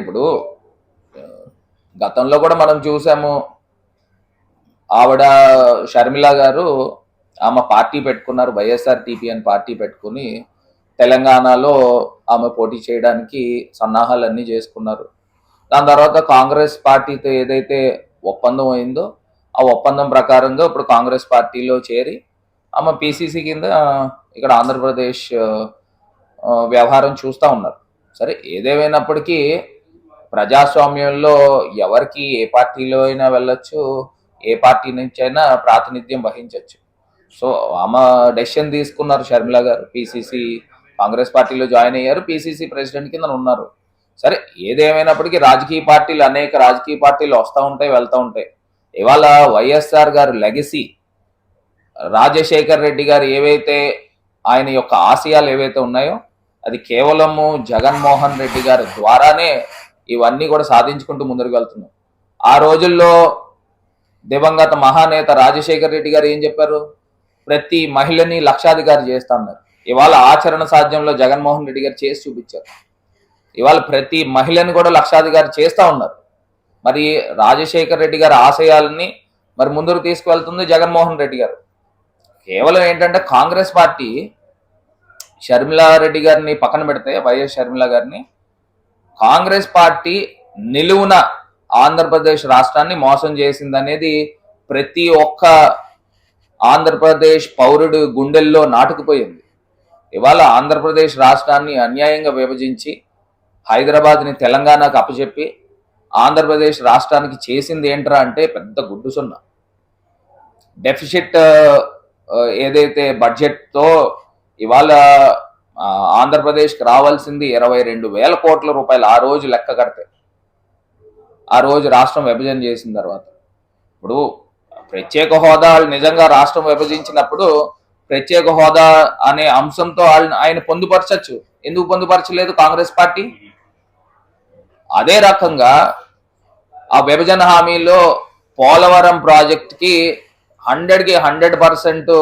ఇప్పుడు గతంలో కూడా మనం చూసాము. ఆవిడ షర్మిల గారు ఆమె పార్టీ పెట్టుకున్నారు, వైఎస్ఆర్టీపీ అని పార్టీ పెట్టుకుని తెలంగాణలో ఆమె పోటీ చేయడానికి సన్నాహాలన్నీ చేసుకున్నారు. దాని తర్వాత కాంగ్రెస్ పార్టీతో ఏదైతే ఒప్పందం అయిందో ఆ ఒప్పందం ప్రకారంగా ఇప్పుడు కాంగ్రెస్ పార్టీలో చేరి ఆమె పిసిసి కింద ఇక్కడ ఆంధ్రప్రదేశ్ వ్యవహారం చూస్తూ ఉన్నారు. సరే, ఏదేమైనప్పటికీ ప్రజాస్వామ్యంలో ఎవరికి ఏ పార్టీలో అయినా వెళ్ళొచ్చు, ఏ పార్టీ నుంచి అయినా ప్రాతినిధ్యం వహించవచ్చు. సో ఆమె డెసిషన్ తీసుకున్నారు. షర్మిల గారు పిసిసి కాంగ్రెస్ పార్టీలో జాయిన్ అయ్యారు, పిసిసి ప్రెసిడెంట్ కింద ఉన్నారు. సరే, ఏదేమైనప్పటికీ అనేక రాజకీయ పార్టీలు వస్తూ ఉంటాయి, వెళ్తూ ఉంటాయి. ఇవాళ వైఎస్ఆర్ గారు లెగసీ, రాజశేఖర్ రెడ్డి గారు ఏవైతే ఆయన యొక్క ఆశయాలు ఏవైతే ఉన్నాయో అది కేవలము జగన్మోహన్ రెడ్డి గారి ద్వారానే ఇవన్నీ కూడా సాధించుకుంటూ ముందుకు వెళ్తున్నాం. ఆ రోజుల్లో దివంగత మహానేత రాజశేఖర్ రెడ్డి గారు ఏం చెప్పారు? ప్రతి మహిళని లక్షాధికారి చేస్తా అన్నారు. ఇవాళ ఆచరణ సాధ్యంలో జగన్మోహన్ రెడ్డి గారు చేసి చూపించారు. ఇవాళ ప్రతి మహిళని కూడా లక్షాధికారి చేస్తూ ఉన్నారు. మరి రాజశేఖర్ రెడ్డి గారి ఆశయాలని మరి ముందుకు తీసుకువెళ్తుంది జగన్మోహన్ రెడ్డి గారు. కేవలం ఏంటంటే కాంగ్రెస్ పార్టీ షర్మిలారెడ్డి గారిని పక్కన పెడితే, వైఎస్ షర్మిల గారిని, కాంగ్రెస్ పార్టీ నిలువున ఆంధ్రప్రదేశ్ రాష్ట్రాన్ని మోసం చేసిందనేది ప్రతి ఒక్క ఆంధ్రప్రదేశ్ పౌరుడు గుండెల్లో నాటుకుపోయింది. ఇవాళ ఆంధ్రప్రదేశ్ రాష్ట్రాన్ని అన్యాయంగా విభజించి హైదరాబాద్ని తెలంగాణకు అప్పచెప్పి ఆంధ్రప్రదేశ్ రాష్ట్రానికి చేసింది ఏంట్రా అంటే పెద్ద గుడ్డు సున్నా. డెఫిసిట్ ఏదైతే బడ్జెట్తో ఇవాళ ఆంధ్రప్రదేశ్కి రావాల్సింది 22,000 కోట్ల రూపాయలు ఆ రోజు లెక్క కడితే, ఆ రోజు రాష్ట్రం విభజన చేసిన తర్వాత. ఇప్పుడు ప్రత్యేక హోదా నిజంగా రాష్ట్రం విభజించినప్పుడు ప్రత్యేక హోదా అనే అంశంతో ఆయన పొందుపరచచ్చు. ఎందుకు పొందుపరచలేదు కాంగ్రెస్ పార్టీ? అదే రకంగా ఆ విభజన హామీలో పోలవరం ప్రాజెక్ట్కి 100కి 100%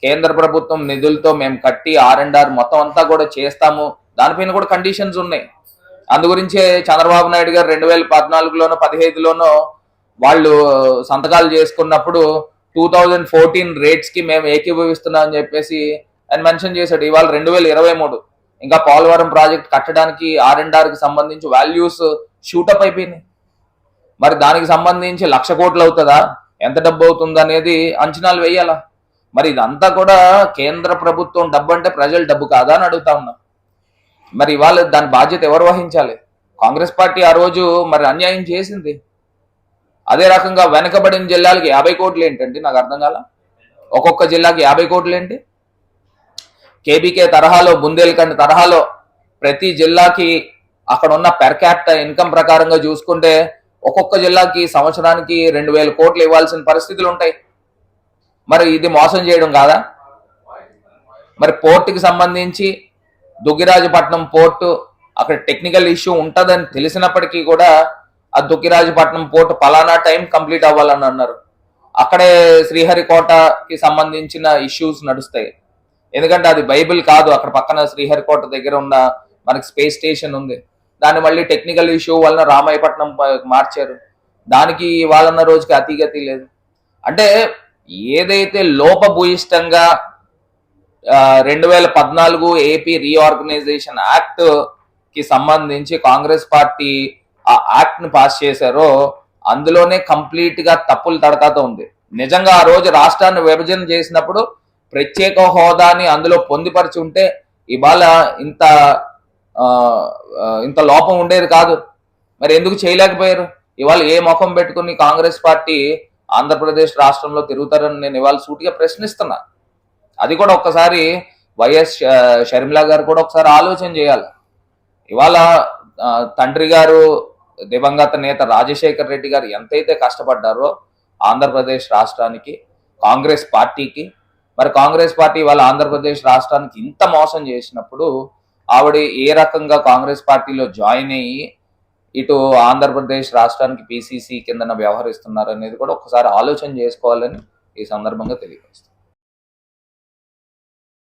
కేంద్ర ప్రభుత్వం నిధులతో మేము కట్టి R&R మొత్తం అంతా కూడా చేస్తాము, దానిపైన కూడా కండిషన్స్ ఉన్నాయి. అందు గురించే చంద్రబాబు నాయుడు గారు 2014లోనో 2015లోనో వాళ్ళు సంతకాలు చేసుకున్నప్పుడు 2014 రేట్స్కి మేము ఏకీభవిస్తున్నాం అని చెప్పేసి ఆయన మెన్షన్ చేశాడు. ఇవాళ 2023 ఇంకా పోలవరం ప్రాజెక్ట్ కట్టడానికి R&Rకి సంబంధించి వాల్యూస్ షూటప్ అయిపోయినాయి. మరి దానికి సంబంధించి 1,00,000 కోట్లు అవుతుందా, ఎంత డబ్బు అవుతుంది అనేది అంచనాలు వేయాలా? మరి ఇదంతా కూడా కేంద్ర ప్రభుత్వం డబ్బు అంటే ప్రజల డబ్బు కాదా అని అడుగుతా ఉన్నా. మరి ఇవాళ దాని బాధ్యత ఎవరు వహించాలి? కాంగ్రెస్ పార్టీ ఆ రోజు మరి అన్యాయం చేసింది. అదే రకంగా వెనకబడిన జిల్లాలకి 50 కోట్లు ఏంటండి? నాకు అర్థం కాల. ఒక్కొక్క జిల్లాకి 50 కోట్లు ఏంటి? కేబీకే తరహాలో, బుందేల్ఖండ్ తరహాలో ప్రతి జిల్లాకి అక్కడ ఉన్న పెర్ క్యాపిటల్ ఇన్కమ్ ప్రకారంగా చూసుకుంటే ఒక్కొక్క జిల్లాకి సంవత్సరానికి 2,000 కోట్లు ఇవ్వాల్సిన పరిస్థితులు ఉంటాయి. మరి ఇది మోసం చేయడం కాదా? మరి పోర్టుకి సంబంధించి దుగ్గిరాజపట్నం పోర్టు అక్కడ టెక్నికల్ ఇష్యూ ఉంటుందని తెలిసినప్పటికీ కూడా ఆ దుగ్గిరాజపట్నం పోర్టు పలానా టైం కంప్లీట్ అవ్వాలని అన్నారు. అక్కడే శ్రీహరికోటకి సంబంధించిన ఇష్యూస్ నడుస్తాయి. ఎందుకంటే అది బైబిల్ కాదు. అక్కడ పక్కన శ్రీహరికోట దగ్గర ఉన్న మనకి స్పేస్ స్టేషన్ ఉంది. దాన్ని మళ్ళీ టెక్నికల్ ఇష్యూ వలన రామాయపట్నం మార్చారు. దానికి వాళ్ళన్న రోజుకి అతిగతి లేదు. అంటే ఏదైతే లోపభూయిష్టంగా 2014 ఏపీ రీఆర్గనైజేషన్ యాక్ట్ కి సంబంధించి కాంగ్రెస్ పార్టీ ఆ యాక్ట్ ను పాస్ చేశారో అందులోనే కంప్లీట్ గా తప్పులు తడకాతో ఉంది. నిజంగా ఆ రోజు రాష్ట్రాన్ని విభజన చేసినప్పుడు ప్రత్యేక హోదాని అందులో పొందుపరిచి ఉంటే ఇవాళ ఇంత లోపం ఉండేది కాదు. మరి ఎందుకు చేయలేకపోయారు? ఇవాళ ఏ ముఖం పెట్టుకుని కాంగ్రెస్ పార్టీ ఆంధ్రప్రదేశ్ రాష్ట్రంలో తిరుగుతారని నేను ఇవాళ సూటిగా ప్రశ్నిస్తున్నా. అది కూడా ఒక్కసారి వైఎస్ షర్మిల గారు కూడా ఒకసారి ఆలోచన చేయాలి. ఇవాళ తండ్రి గారు దివంగత నేత రాజశేఖర్ రెడ్డి గారు ఎంతైతే కష్టపడ్డారో ఆంధ్రప్రదేశ్ రాష్ట్రానికి, కాంగ్రెస్ పార్టీకి, మరి కాంగ్రెస్ పార్టీ వాళ్ళ ఆంధ్రప్రదేశ్ రాష్ట్రానికి ఇంత మోసం చేసినప్పుడు ఆవిడ ఏ రకంగా కాంగ్రెస్ పార్టీలో జాయిన్ అయ్యి ఇటు ఆంధ్రప్రదేశ్ రాష్ట్రానికి పిసిసి కిందన వ్యవహరిస్తున్నారు అనేది కూడా ఒకసారి ఆలోచన చేసుకోవాలని ఈ సందర్భంగా తెలియజేస్తారు.